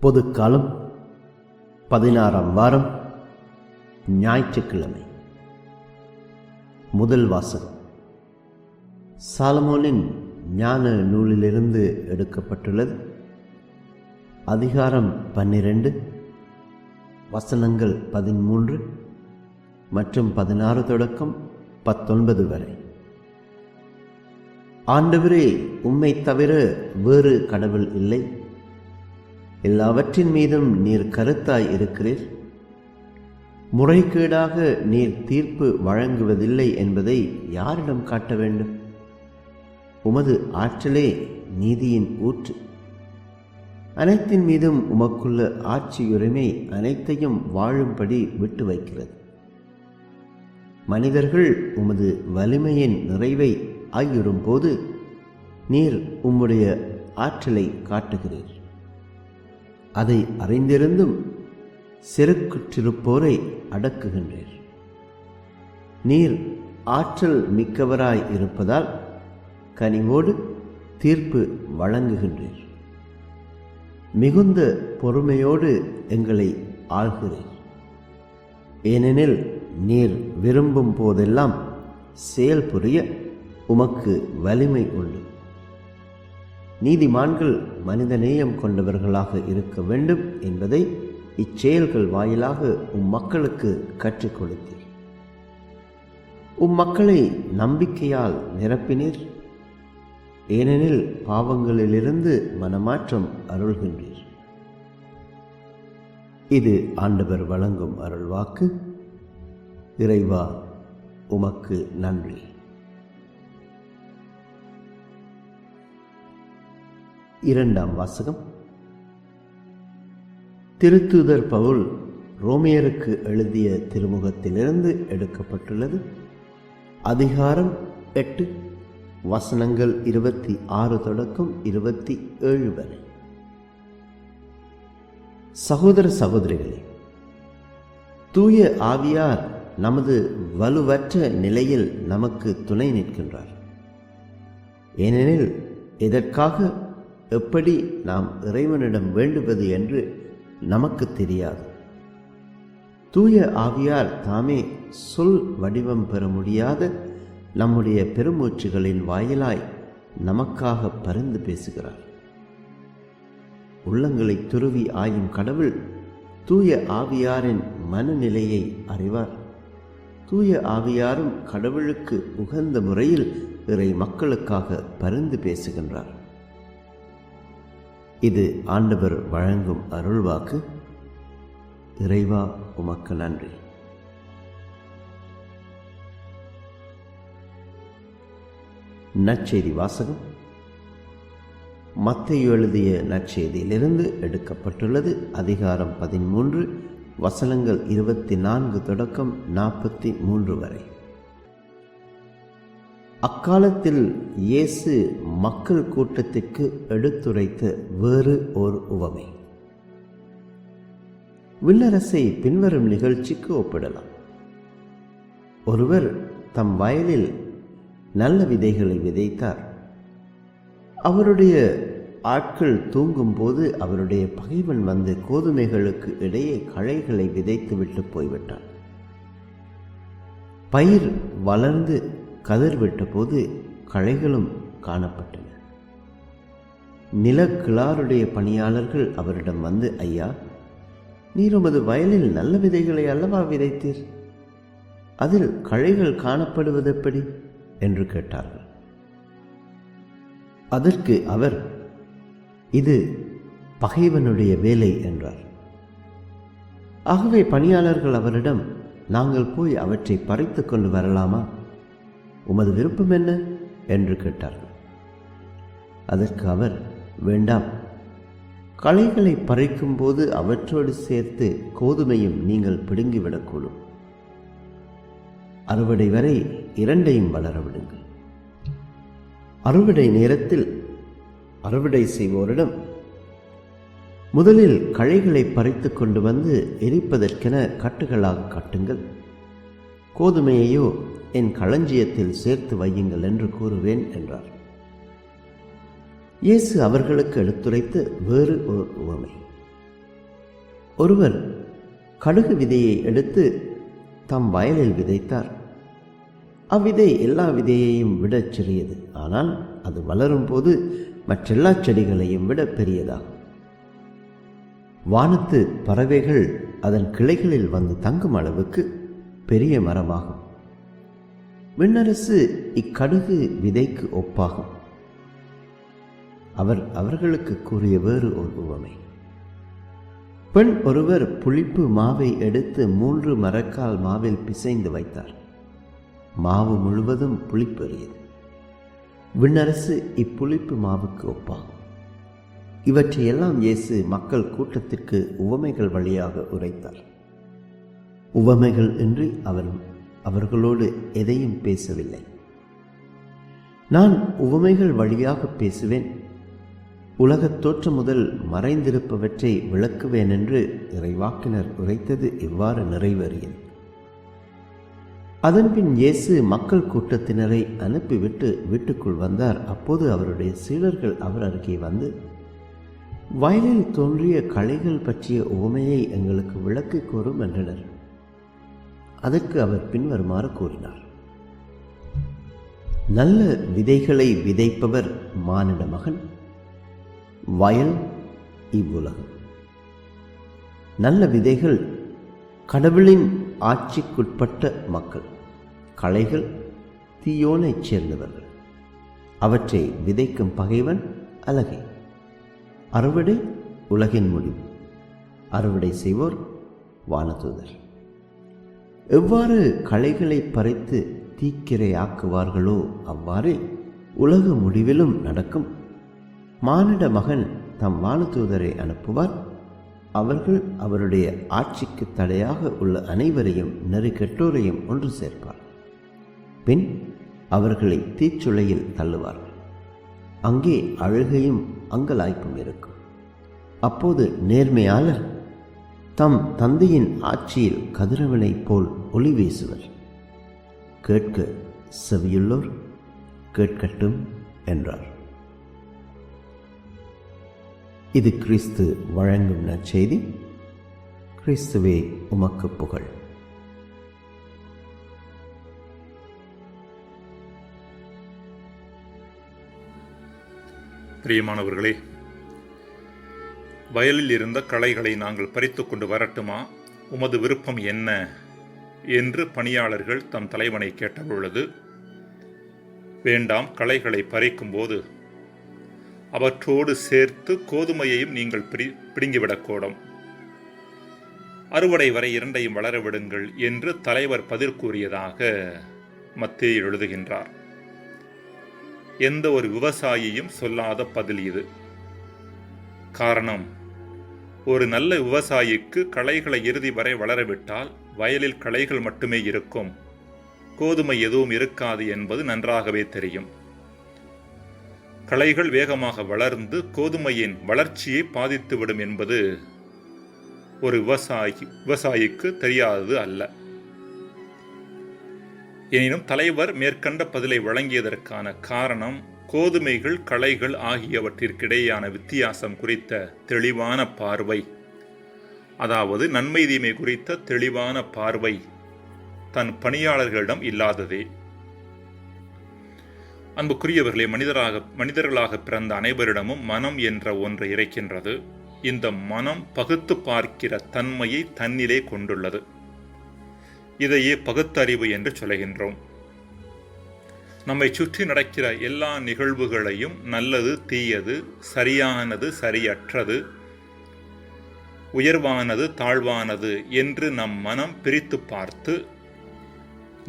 பொதுக்காலம் 16ஆம் வாரம் ஞாயிற்றுக்கிழமை. முதல் வாசகம் சாலமோனின் ஞான நூலிலிருந்து எடுக்கப்பட்டுள்ளது. அதிகாரம் 12, வசனங்கள் 13 மற்றும் 16 தொடக்கம் 19 வரை. ஆண்டவரே, உம்மை தவிர வேறு கடவுள் இல்லை. எல்லாவற்றின் மீதும் நீர் கருத்தாய் இருக்கிறீர். முறைகேடாக நீர் தீர்ப்பு வழங்குவதில்லை என்பதை யாரிடம் காட்ட வேண்டும்? உமது ஆற்றலே நீதியின் ஊற்று. அனைத்தின் மீதும் உமக்குள்ள ஆட்சியுரிமை அனைத்தையும் வாழும்படி விட்டு வைக்கிறது. மனிதர்கள் உமது வலிமையின் நிறைவை ஆயுறும் போது நீர் உம்முடைய ஆற்றலை காட்டுகிறீர். அதை அறிந்திருந்தும் செருக்குற்றிருப்போரை அடக்குகின்றீர். நீர் ஆற்றல் மிக்கவராய் இருப்பதால் கனிவோடு தீர்ப்பு வழங்குகின்றீர். மிகுந்த பொறுமையோடு எங்களை ஆள்கிறீர். ஏனெனில் நீர் விரும்பும் போதெல்லாம் செயல் புரிய உமக்கு வலிமை உண்டு. நீதிமான்கள் மனிதநேயம் கொண்டவர்களாக இருக்க வேண்டும் என்பதை இச்செயல்கள் வாயிலாக மக்களுக்கு கற்றுக் கொடுத்தீர். மக்களை நம்பிக்கையால் நிரப்பினீர். ஏனெனில் பாவங்களிலிருந்து மனமாற்றம் அருள்கின்றீர். இது ஆண்டவர் வழங்கும் அருள்வாக்கு. இறைவா, உமக்கு நன்றி. இரண்டாம் வாசகம் திருத்தூதர் பவுல் ரோமியருக்கு எழுதிய திருமுகத்திலிருந்து எடுக்கப்பட்டுள்ளது. அதிகாரம் 8, வசனங்கள் 26 தொடக்கம் 27 வரை. சகோதர சகோதரிகளே, தூய ஆவியார் நமது வலுவற்ற நிலையில் நமக்கு துணை நிற்கின்றார். ஏனெனில் எதற்காக எப்படி நாம் இறைவனிடம் வேண்டுவது என்று நமக்கு தெரியாது. தூய ஆவியார் தாமே சொல் வடிவம் பெற முடியாத நம்முடைய பெருமூச்சுகளின் வாயிலாய் நமக்காக பரிந்து பேசுகிறார். உள்ளங்களை துருவி ஆயும் கடவுள் தூய ஆவியாரின் மனநிலையை அறிவார். தூய ஆவியாரும் கடவுளுக்கு உகந்த முறையில் இறை மக்களுக்காக பரிந்து பேசுகின்றார். இது ஆண்டவர் வழங்கும் அருள்வாக்கு. இறைவா, உமக்கு நன்றி. நற்செய்தி வாசகம் மத்தேயு எழுதிய நற்செய்தியிலிருந்து எடுக்கப்பட்டுள்ளது. அதிகாரம் 13, வசனங்கள் 24 தொடக்கம் 43 வரை. அக்காலத்தில் இயேசு மக்கள் கூட்டத்திற்கு எடுத்துரைத்த வேறு ஓர் உவமை. விண்ணரசை பின்வரும் நிகழ்ச்சிக்கு ஒப்பிடலாம். ஒருவர் தம் வயலில் நல்ல விதைகளை விதைத்தார். அவருடைய ஆட்கள் தூங்கும் போது அவருடைய பகைவன் வந்து கோதுமைகளுக்கு இடையே களைகளை விதைத்துவிட்டு போய்விட்டான். பயிர் வளர்ந்து கதிர்விட்ட போது களைகளும் காணப்பட்டன. நிலக்கிழாருடைய பணியாளர்கள் அவரிடம் வந்து, ஐயா, நீர் உமது வயலில் நல்ல விதைகளை அல்லவா விதைத்தீர்? அதில் களைகள் காணப்படுவது எப்படி என்று கேட்டார்கள். அதற்கு அவர், இது பகைவனுடைய வேலை என்றார். ஆகவே பணியாளர்கள் அவரிடம், நாங்கள் போய் அவற்றை பறித்து கொண்டு வரலாமா? உமது விருப்பம் என்ன என்று கேட்டார்கள். அதற்கு அவர், வேண்டாம், களைகளை பறிக்கும் போது அவற்றோடு சேர்த்து கோதுமையும் நீங்கள் பிடுங்கிவிடக்கூடும். அறுவடை வரை இரண்டையும் வளர விடுங்கள். அறுவடை நேரத்தில் அறுவடை செய்வோரிடம், முதலில் களைகளை பறித்து கொண்டு வந்து எரிப்பதற்கென கட்டுகளாக கட்டுங்கள். கோதுமையையோ என் களஞ்சியத்தில் சேர்த்து வையுங்கள் என்று கூறுவேன் என்றார். இயேசு அவர்களுக்கு எடுத்துரைத்த வேறு ஓர் உவமை. ஒருவர் கடுகு விதையை எடுத்து தம் வயலில் விதைத்தார். அவ்விதை எல்லா விதையையும் விட சிறியது, ஆனால் அது வளரும் போது மற்றெல்லா செடிகளையும் விட பெரியதாகும். வானத்து பறவைகள் அதன் கிளைகளில் வந்து தங்கும் அளவுக்கு பெரிய மரமாகும். விண்ணரசு இக்கடுகு விதைக்கு ஒப்பாகும். அவர் அவர்களுக்கு கூறிய வேறு ஒரு உவமை. பெண் ஒருவர் புளிப்பு மாவை எடுத்து 3 மரக்கால் மாவில் பிசைந்து வைத்தார். மாவு முழுவதும் புளிப்பேறியது. விண்ணரசு இப்புளிப்பு மாவுக்கு ஒப்பாகும். இவற்றையெல்லாம் இயேசு மக்கள் கூட்டத்திற்கு உவமைகள் வழியாக உரைத்தார். உவமைகள் இன்றி அவர்களோடு எதையும் பேசவில்லை. நான் உவமைகள் வழியாக பேசுவேன், உலகத் தோற்றம் முதல் மறைந்திருப்பவற்றை விளக்குவேன் என்று இறைவாக்கினர் உரைத்தது இவ்வாறு நிறைவேறியது. அதன்பின் இயேசு மக்கள் கூட்டத்தினரை அனுப்பிவிட்டு வீட்டுக்குள் வந்தார். அப்போது அவருடைய சீடர்கள் அவர் அருகே வந்து, வயலில் தோன்றிய களைகள் பற்றிய உவமையை எங்களுக்கு விளக்கி கூறும் என்றனர். அதற்கு அவர் பின்வருமாறு கூறினார். நல்ல விதைகளை விதைப்பவர் மானிட மகன், வயல் இவ்வுலகம். நல்ல விதைகள் கடவுளின் ஆட்சிக்குட்பட்ட மக்கள், களைகள் தீயோனைச் சேர்ந்தவர்கள். அவற்றை விதைக்கும் பகைவன் அலகை. அறுவடை உலகின் முடிவு, அறுவடை செய்வோர் வானதூதர். எவ்வாறு களைகளை பறித்து தீக்கிரையாக்குவார்களோ அவ்வாறே உலக முடிவிலும் நடக்கும். மானிட மகன் தம் வானதூதரை அனுப்புவார். அவர்கள் அவருடைய ஆட்சிக்கு தடையாக உள்ள அனைவரையும் நெறிகெட்டோரையும் ஒன்று சேர்ப்பார். பின் அவர்களை தீச்சுளையில் தள்ளுவார்கள். அங்கே அழுகையும் அங்கலாய்ப்பும் இருக்கும். அப்போது நேர்மையாளர் தம் தந்தையின் ஆட்சியில் கதிரவனைப் போல் ஒளி வீசுவர். கேட்க செவியுள்ளோர் கேட்கட்டும் என்றார். இது கிறிஸ்து வழங்கும் நற்செய்தி. கிறிஸ்துவே உமக்கு புகழ். பிரியமானவர்களே, வயலில் இருந்த களைகளை நாங்கள் பறித்து கொண்டு வரட்டுமா? உமது விருப்பம் என்ன என்று பணியாளர்கள் தம் தலைவனை கேட்டபொழுது, வேண்டாம், களைகளை பறிக்கும் போது அவற்றோடு சேர்த்து கோதுமையையும் நீங்கள் பிடுங்கிவிடக்கூடும். அறுவடை வரை இரண்டையும் வளர விடுங்கள் என்று தலைவர் பதில் கூறியதாக மத்தேயு எழுதுகின்றார். எந்த ஒரு விவசாயியும் சொல்லாத பதில் இது. காரணம், ஒரு நல்ல விவசாயிக்கு களைகளை இறுதி வரை வளரவிட்டால் வயலில் களைகள் மட்டுமே இருக்கும், கோதுமை எதுவும் இருக்காது என்பது நன்றாகவே தெரியும். களைகள் வேகமாக வளர்ந்து கோதுமையின் வளர்ச்சியை பாதித்துவிடும் என்பது ஒரு விவசாயிக்கு தெரியாதது அல்ல. எனினும் தலைவர் மேற்கண்ட பதிலை வழங்கியதற்கான காரணம், கோதுமைகள் களைகள் ஆகியவற்றிற்கிடையேயான வித்தியாசம் குறித்த தெளிவான பார்வை, அதாவது நன்மை தீமை குறித்த தெளிவான பார்வை தன் பணியாளர்களிடம் இல்லாததே. அன்புக்குரியவர்களே, மனிதர்களாக பிறந்த அனைவரிடமும் மனம் என்ற ஒன்று இருக்கின்றது. இந்த மனம் பகுத்து பார்க்கிற தன்மையை தன்னிலே கொண்டுள்ளது. இதையே பகுத்தறிவு என்று சொல்கின்றோம். நம்மை சுற்றி நடக்கிற எல்லா நிகழ்வுகளையும் நல்லது தீயது, சரியானது சரியற்றது, உயர்வானது தாழ்வானது என்று நம் மனம் பிரித்து பார்த்து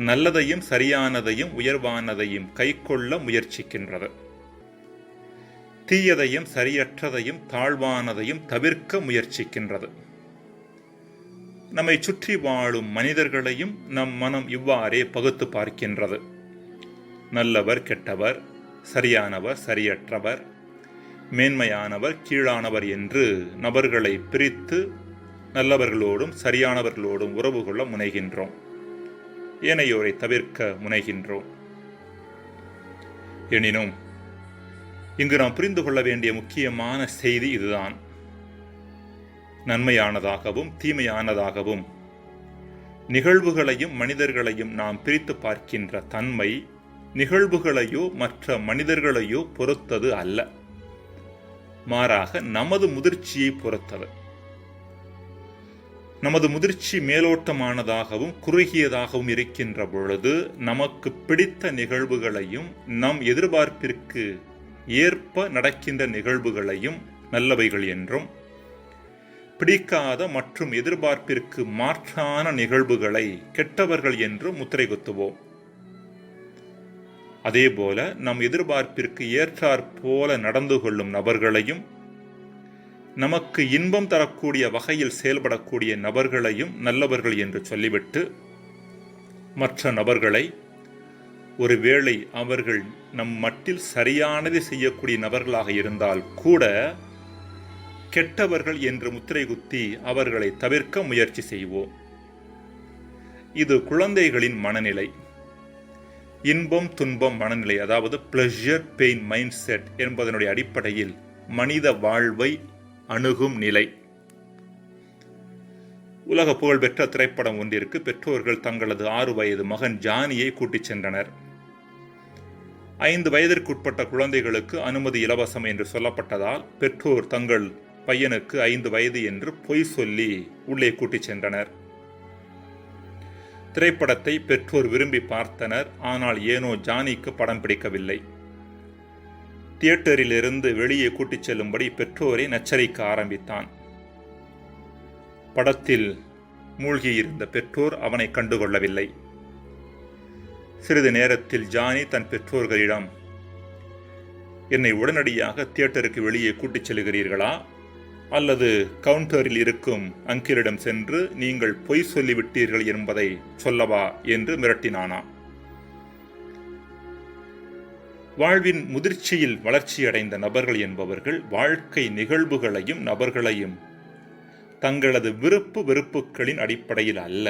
நல்லதையும் சரியானதையும் உயர்வானதையும் கைக்கொள்ள முயற்சிக்கின்றது. தீயதையும் சரியற்றதையும் தாழ்வானதையும் தவிர்க்க முயற்சிக்கின்றது. நம்மை சுற்றி வாழும் மனிதர்களையும் நம் மனம் இவ்வாறே பகுத்து பார்க்கின்றது. நல்லவர் கெட்டவர், சரியானவர் சரியற்றவர், மேன்மையானவர் கீழானவர் என்று நபர்களை பிரித்து நல்லவர்களோடும் சரியானவர்களோடும் உறவு கொள்ள முனைகின்றோம். ஏனையோரை தவிர்க்க முனைகின்றோம். எனினும் இங்கு நாம் புரிந்து கொள்ள வேண்டிய முக்கியமான செய்தி இதுதான். நன்மையானதாகவும் தீமையானதாகவும் நிகழ்வுகளையும் மனிதர்களையும் நாம் பிரித்து பார்க்கின்ற தன்மை நிகழ்வுகளையோ மற்ற மனிதர்களையோ பொறுத்தது அல்ல, மாறாக நமது முதிர்ச்சியை பொறுத்தது. நமது முதிர்ச்சி மேலோட்டமானதாகவும் குறுகியதாகவும் இருக்கின்ற பொழுது நமக்கு பிடித்த நிகழ்வுகளையும் நம் எதிர்பார்ப்பிற்கு ஏற்ப நடக்கின்ற நிகழ்வுகளையும் நல்லவைகள் என்றும், பிடிக்காத மற்றும் எதிர்பார்ப்பிற்கு மாற்றான நிகழ்வுகளை கெட்டவர்கள் என்றும் முத்திரை குத்துவோம். அதேபோல நம் எதிர்பார்ப்பிற்கு ஏற்றாற் போல நடந்து கொள்ளும் நபர்களையும், நமக்கு இன்பம் தரக்கூடிய வகையில் செயல்படக்கூடிய நபர்களையும் நல்லவர்கள் என்று சொல்லிவிட்டு, மற்ற நபர்களை ஒருவேளை அவர்கள் நம் மட்டில் சரியானதை செய்யக்கூடிய நபர்களாக இருந்தால் கூட கெட்டவர்கள் என்று முத்திரை குத்தி அவர்களை தவிர்க்க முயற்சி செய்வோம். இது குழந்தைகளின் மனநிலை, இன்பம் துன்பம் மனநிலை, அதாவது பிளஷர் பெயின் மைண்ட் செட் என்பதனுடைய அடிப்படையில் மனித வாழ்வை அணுகும் நிலை. உலக புகழ்பெற்ற திரைப்படம் ஒன்றிற்கு பெற்றோர்கள் தங்களது 6 வயது மகன் ஜானியை கூட்டிச் சென்றனர். 5 வயதிற்குட்பட்ட குழந்தைகளுக்கு அனுமதி இலவசம் என்று சொல்லப்பட்டதால் பெற்றோர் தங்கள் பையனுக்கு 5 வயது என்று பொய் சொல்லி உள்ளே கூட்டிச் சென்றனர். திரைப்படத்தை பெற்றோர் விரும்பி பார்த்தனர். ஆனால் ஏனோ ஜானிக்கு படம் பிடிக்கவில்லை. தியேட்டரில் இருந்து வெளியே கூட்டிச் செல்லும்படி பெற்றோரை நச்சரிக்க ஆரம்பித்தான். படத்தில் மூழ்கியிருந்த பெற்றோர் அவனை கண்டுகொள்ளவில்லை. சிறிது நேரத்தில் ஜானி தன் பெற்றோர்களிடம், என்னை உடனடியாக தியேட்டருக்கு வெளியே கூட்டிச் செல்கிறீர்களா, அல்லது கவுண்டரில் இருக்கும் அங்கிளிடம் சென்று நீங்கள் பொய் சொல்லிவிட்டீர்கள் என்பதை சொல்லவா என்று மிரட்டினானா. வாழ்வின் முதிர்ச்சியில் வளர்ச்சியடைந்த நபர்கள் என்பவர்கள் வாழ்க்கை நிகழ்வுகளையும் நபர்களையும் தங்களது விருப்பு வெறுப்புகளின் அடிப்படையில் அல்ல,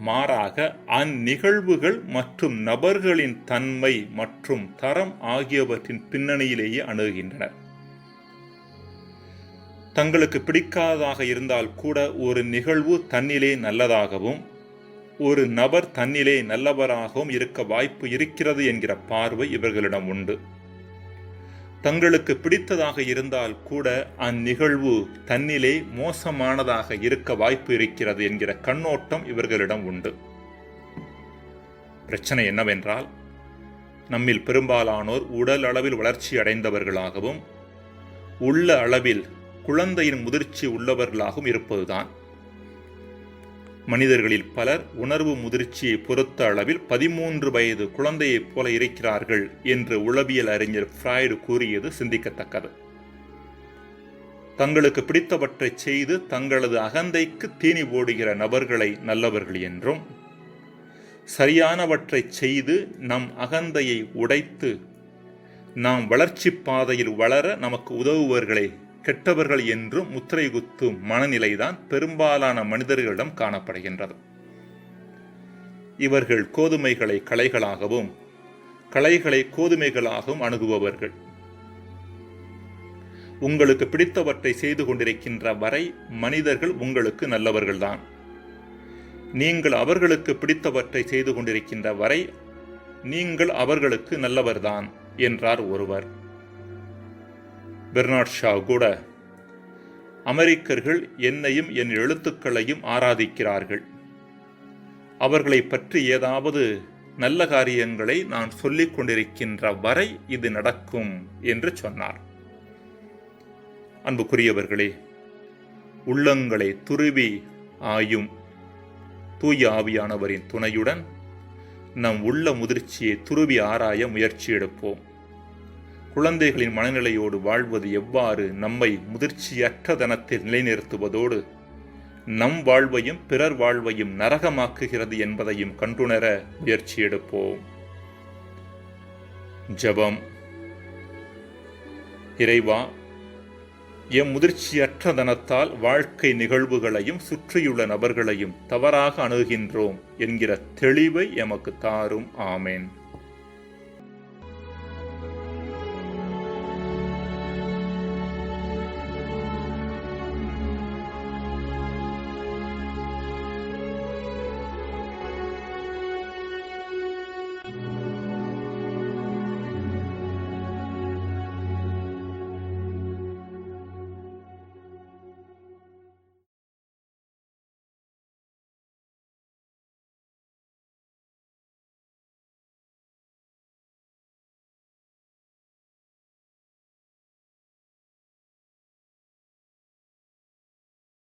மாறாக அந்நிகழ்வுகள் மற்றும் நபர்களின் தன்மை மற்றும் தரம் ஆகியவற்றின் பின்னணியிலேயே அணுகுகின்றனர். தங்களுக்கு பிடிக்காததாக இருந்தால் கூட ஒரு நிகழ்வு தன்னிலே நல்லதாகவும் ஒரு நபர் தன்னிலே நல்லவராகவும் இருக்க வாய்ப்பு இருக்கிறது என்கிற பார்வை இவர்களிடம் உண்டு. தங்களுக்கு பிடித்ததாக இருந்தால் கூட அந்நிகழ்வு தன்னிலே மோசமானதாக இருக்க வாய்ப்பு இருக்கிறது என்கிற கண்ணோட்டம் இவர்களிடம் உண்டு. பிரச்சனை என்னவென்றால், நம்மில் பெரும்பாலானோர் உடல் அளவில் வளர்ச்சி அடைந்தவர்களாகவும் உள்ள அளவில் குழந்தையின் முதிர்ச்சி உள்ளவர்களாகவும் இருப்பதுதான். மனிதர்களில் பலர் உணர்வு முதிர்ச்சியை பொறுத்த அளவில் 13 வயது குழந்தையைப் போல இருக்கிறார்கள் என்று உளவியல் அறிஞர் ஃப்ராய்டு கூறியது சிந்திக்கத்தக்கது. தங்களுக்கு பிடித்தவற்றை செய்து தங்களது அகந்தைக்கு தீனி போடுகிற நபர்களை நல்லவர்கள் என்றும், சரியானவற்றை செய்து நம் அகந்தையை உடைத்து நாம் வளர்ச்சி பாதையில் வளர நமக்கு உதவுவர்களை கெட்டவர்கள் என்றும் முத்திரை குத்தும் மனநிலைதான் பெரும்பாலான மனிதர்களிடம் காணப்படுகின்றது. இவர்கள் கோதுமைகளை களைகளாகவும் களைகளை கோதுமைகளாகவும் அணுகுபவர்கள். உங்களுக்கு பிடித்தவற்றை செய்து கொண்டிருக்கின்ற வரை மனிதர்கள் உங்களுக்கு நல்லவர்கள்தான். நீங்கள் அவர்களுக்கு பிடித்தவற்றை செய்து கொண்டிருக்கின்ற வரை நீங்கள் அவர்களுக்கு நல்லவர்தான் என்றார் ஒருவர். பெர்னார்ட் ஷா கூட, அமெரிக்கர்கள் என்னையும் என் எழுத்துக்களையும் ஆராதிக்கிறார்கள். அவர்களை பற்றி ஏதாவது நல்ல காரியங்களை நான் சொல்லிக் கொண்டிருக்கின்ற வரை இது நடக்கும் என்று சொன்னார். அன்புக்குரியவர்களே, உள்ளங்களை துருவி ஆயும் தூய ஆவியானவரின் துணையுடன் நம் உள்ள முதிர்ச்சியை துருவி ஆராய முயற்சி எடுப்போம். குழந்தைகளின் மனநிலையோடு வாழ்வது எவ்வாறு நம்மை முதிர்ச்சியற்ற தனத்தில் நிலைநிறுத்துவதோடு நம் வாழ்வையும் பிறர் வாழ்வையும் நரகமாக்குகிறது என்பதையும் கண்டுணர முயற்சி எடுப்போம். ஜெபம். இறைவா, எம் முதிர்ச்சியற்ற தனத்தால் வாழ்க்கை நிகழ்வுகளையும் சுற்றியுள்ள நபர்களையும் தவறாக அணுகின்றோம் என்கிற தெளிவை எமக்கு தாரும். ஆமேன்.